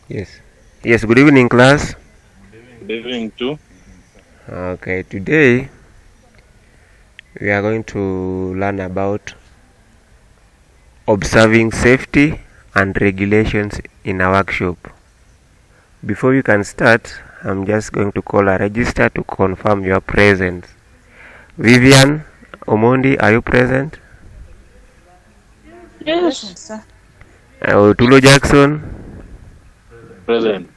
Yes. Yes, good evening, class. Good evening too. Okay, today we are going to learn about observing safety and regulations in a workshop. Before we can start, I'm just going to call a register to confirm your presence. Vivian Omondi, are you present? Yes. Present, sir. Otulo Jackson, Present.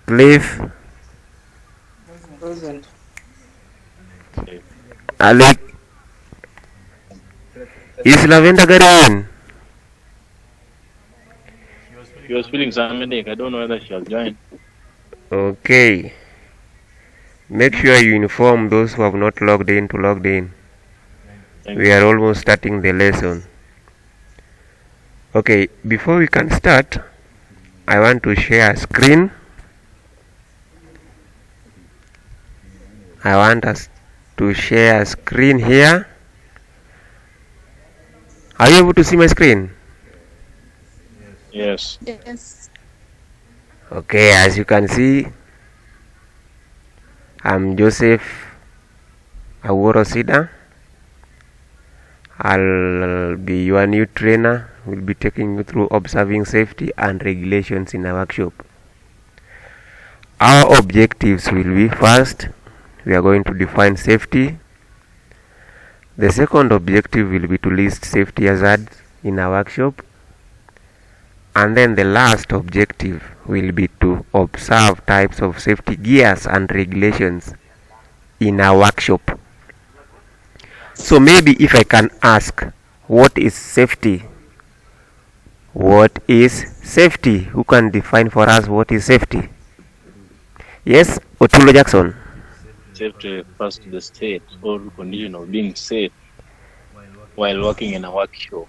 Cliff, Present. Okay. Alec, is Lavenda Garin? She was feeling something. I don't know whether she has joined. Okay. Make sure you inform those who have not logged in to log in. Thank We you. are almost starting the lesson. Okay, before we can start, I want to share a screen. I want us to share a screen here. Are you able to see my screen? Yes. Yes. Okay, as you can see, I'm Joseph Aworo Sida. I'll be your new trainer. We'll be taking you through observing safety and regulations in a workshop. Our objectives will be: first, we are going to define safety. The second objective will be to list safety hazards in a workshop. And then the last objective will be to observe types of safety gears and regulations in a workshop. So maybe if I can ask, what is safety? What is safety? Who can define for us what is safety? Yes, Otulo Jackson. Safety refers to the state or condition of being safe while working in a workshop.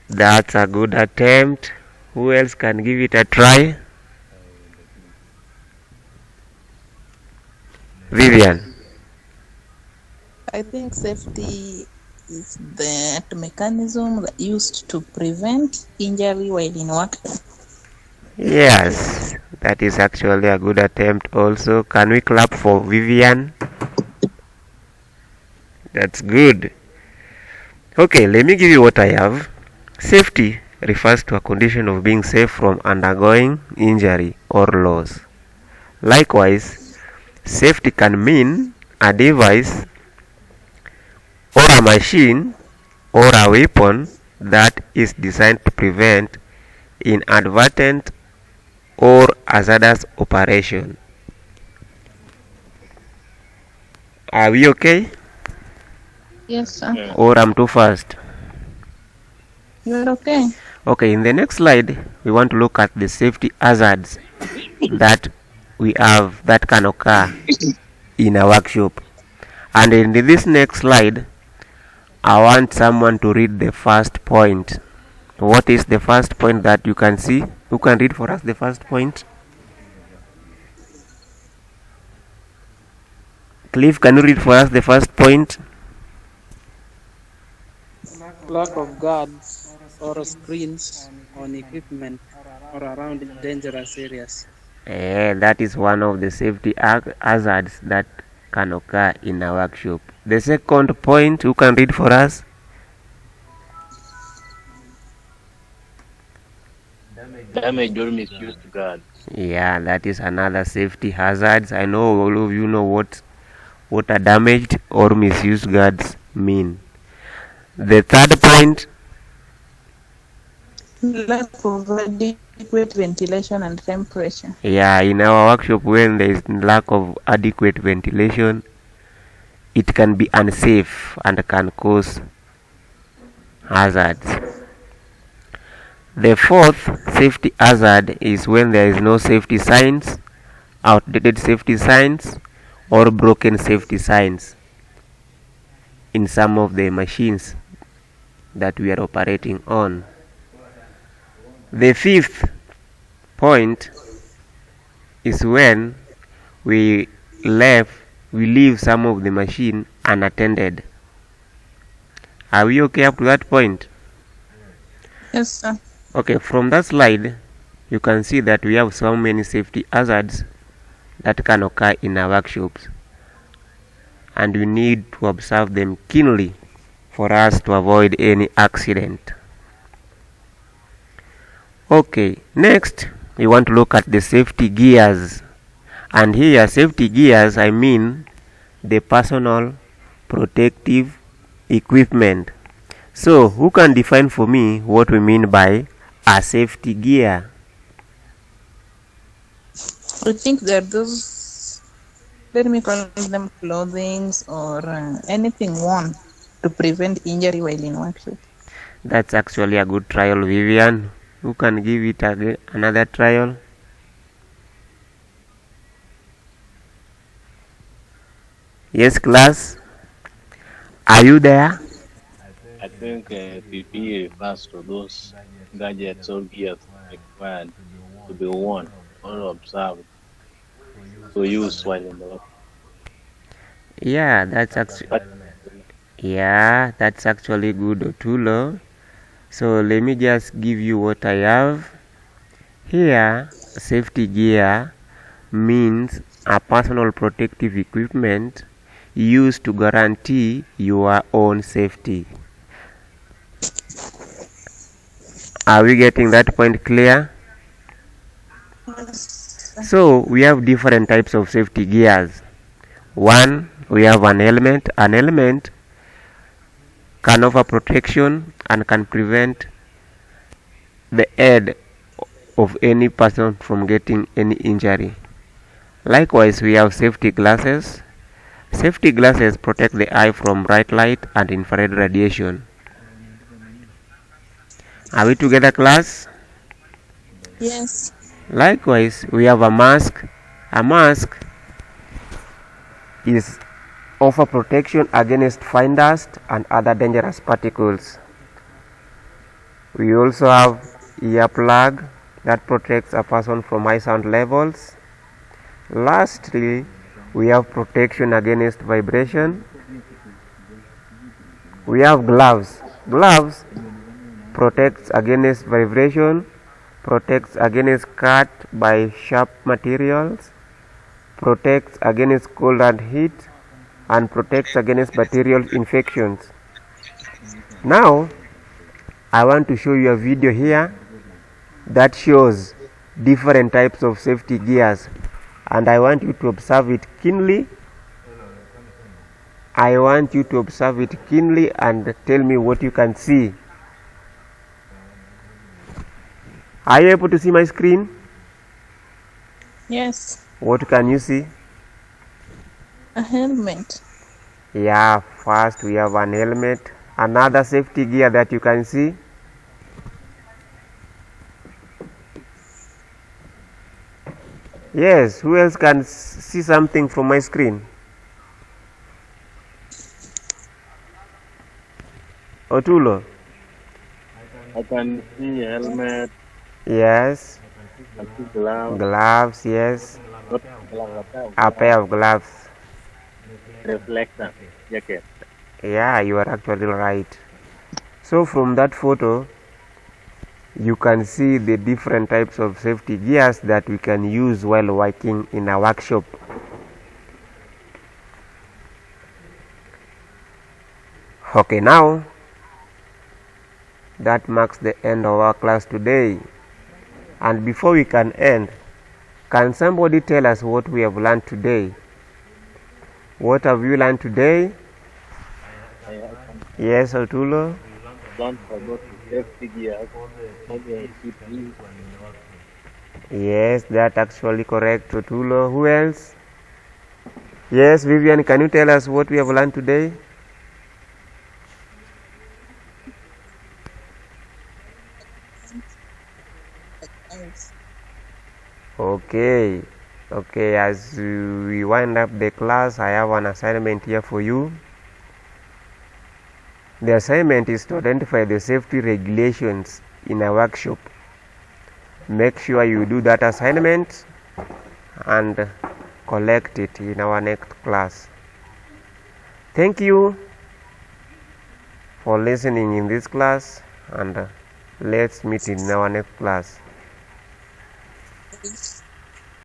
That's a good attempt. Who else can give it a try? Vivian. I think safety is that mechanism that used to prevent injury while in work. Yes, that is actually a good attempt also. Can we clap for Vivian? That's good. Okay, let me give you what I have. Safety refers to a condition of being safe from undergoing injury or loss. Likewise, safety can mean a device or a machine or a weapon that is designed to prevent inadvertent or hazardous operation. Are we okay? Yes, sir. Yeah. Or I'm too fast? You're okay. Okay, in the next slide, we want to look at the safety hazards that we have that can occur in a workshop. And in this next slide, I want someone to read the first point. What is the first point that you can see? Who can read for us the first point? Cliff, can you read for us the first point? Lack of guards or screens on equipment or around dangerous areas. That is one of the safety hazards that can occur in a workshop. The second point, who can read for us? Damage or misused guards. Yeah, that is another safety hazard. I know all of you know what a damaged or misused guards mean. The third point, Lack of adequate ventilation and temperature. yeah, in our workshop when there is lack of adequate ventilation, it can be unsafe and can cause hazards. The fourth safety hazard is when there is no safety signs, outdated safety signs, or broken safety signs in some of the machines that we are operating on. The fifth point is when we leave some of the machine unattended. Are we okay up to that point? Yes, sir. Okay, from that slide, you can see that we have so many safety hazards that can occur in our workshops, and we need to observe them keenly for us to avoid any accident. Okay, next we want to look at the safety gears, and here safety gears, I mean the personal protective equipment. So who can define for me what we mean by a safety gear? I think that those, let me call them clothing or anything worn to prevent injury while in workshop. That's actually a good trial, Vivian. Who can give it again, another trial? Yes, class. Are you there? I think PPE refers to those gadgets or gears required to be worn or observed to use while in the work. Yeah, that's actually good, Otulo. So let me just give you what I have here. Safety gear means a personal protective equipment used to guarantee your own safety. Are we getting that point clear? So we have different types of safety gears. One, we have an helmet. An helmet can offer protection and can prevent the head of any person from getting any injury. Likewise, we have safety glasses. Safety glasses protect the eye from bright light and infrared radiation. Are we together, class? Yes. Likewise, we have a mask. A mask is offer protection against fine dust and other dangerous particles. We also have earplug that protects a person from high sound levels. Lastly, we have protection against vibration. We have gloves. Gloves protects against vibration, protects against cut by sharp materials, protects against cold and heat, and protects against bacterial infections. Now, I want to show you a video here that shows different types of safety gears, and I want you to observe it keenly. I want you to observe it keenly and tell me what you can see. Are you able to see my screen? Yes. What can you see? A helmet. Yeah, first we have an helmet. Another safety gear that you can see. Yes, who else can see something from my screen? Otulo? I can see a helmet. Yes. I see gloves. Gloves, yes. Not gloves, A pair of gloves. reflector jacket. Yeah, you are actually right. So from that photo, you can see the different types of safety gears that we can use while working in a workshop. Okay, now that marks the end of our class today. And before we can end, can somebody tell us what we have learned today? What have you learned today? Yes, Otulo? Don't forget the safety gears. Yes, that's actually correct, Otulo. Who else? Yes, Vivian, can you tell us what we have learned today? Okay, as we wind up the class, I have an assignment here for you. The assignment is to identify the safety regulations in a workshop. Make sure you do that assignment and collect it in our next class. Thank you for listening in this class, and let's meet in our next class. Bye.